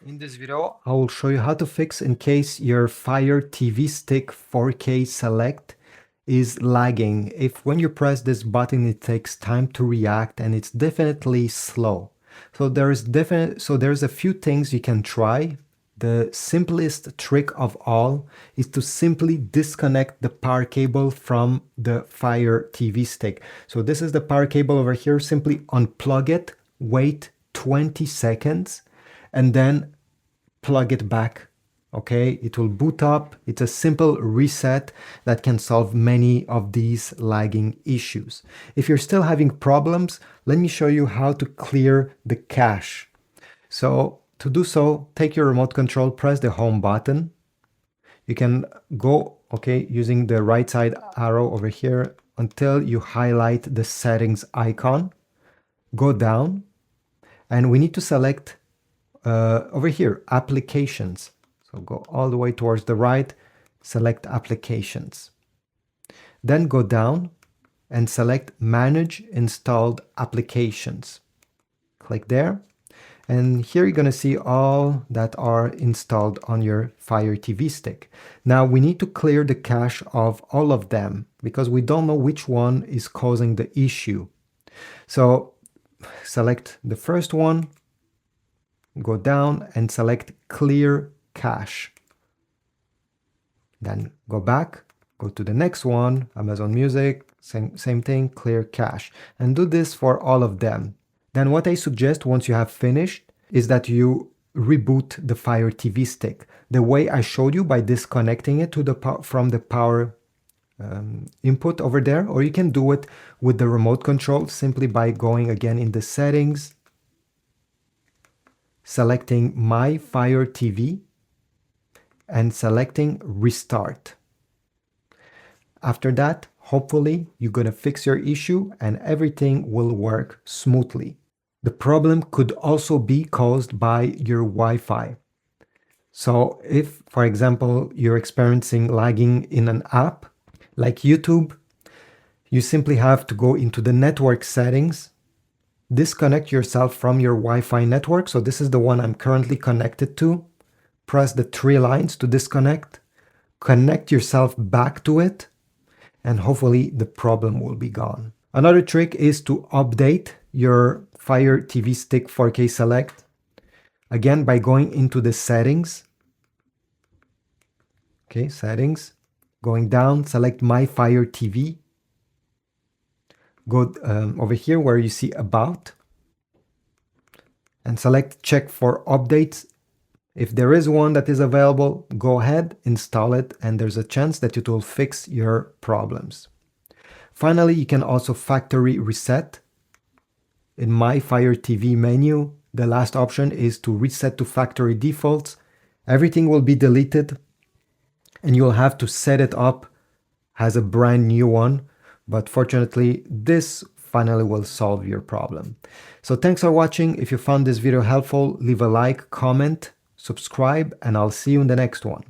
In this video, I will show you how to fix in case your Fire TV Stick 4K Select is lagging. If when you press this button, it takes time to react and it's definitely slow. So there's a few things you can try. The simplest trick of all is to simply disconnect the power cable from the Fire TV Stick. So this is the power cable over here. Simply unplug it, wait 20 seconds, and then plug it back. Okay, it will boot up. It's a simple reset that can solve many of these lagging issues. If you're still having problems, let me show you how to clear the cache. So to do so, take your remote control, press the home button. You can go, okay, using the right side arrow over here until you highlight the settings icon. Go down, and we need to select over here, applications. So go all the way towards the right, select applications. Then go down and select manage installed applications. Click there. And here you're going to see all that are installed on your Fire TV Stick. Now we need to clear the cache of all of them because we don't know which one is causing the issue. So select the first one, go down and select clear cache. Then go back, go to the next one, Amazon Music, same thing, clear cache. And do this for all of them. Then what I suggest once you have finished is that you reboot the Fire TV Stick. The way I showed you by disconnecting it to from the power input over there, or you can do it with the remote control simply by going again in the settings, selecting My Fire TV and selecting Restart. After that, hopefully you're going to fix your issue and everything will work smoothly. The problem could also be caused by your Wi-Fi. So if, for example, you're experiencing lagging in an app like YouTube, you simply have to go into the network settings, disconnect yourself from your Wi-Fi network. So this is the one I'm currently connected to. Press the 3 lines to disconnect, connect yourself back to it, and hopefully the problem will be gone. Another trick is to update your Fire TV Stick 4K Select. Again, by going into the settings. Okay, settings. Going down, select My Fire TV. Go over here where you see About. And select Check for Updates. If there is one that is available, go ahead, install it, and there's a chance that it will fix your problems. Finally, you can also factory reset. In My Fire TV menu, the last option is to reset to factory defaults. Everything will be deleted and you'll have to set it up as a brand new one. But fortunately, this finally will solve your problem. So thanks for watching. If you found this video helpful, leave a like, comment, subscribe, and I'll see you in the next one.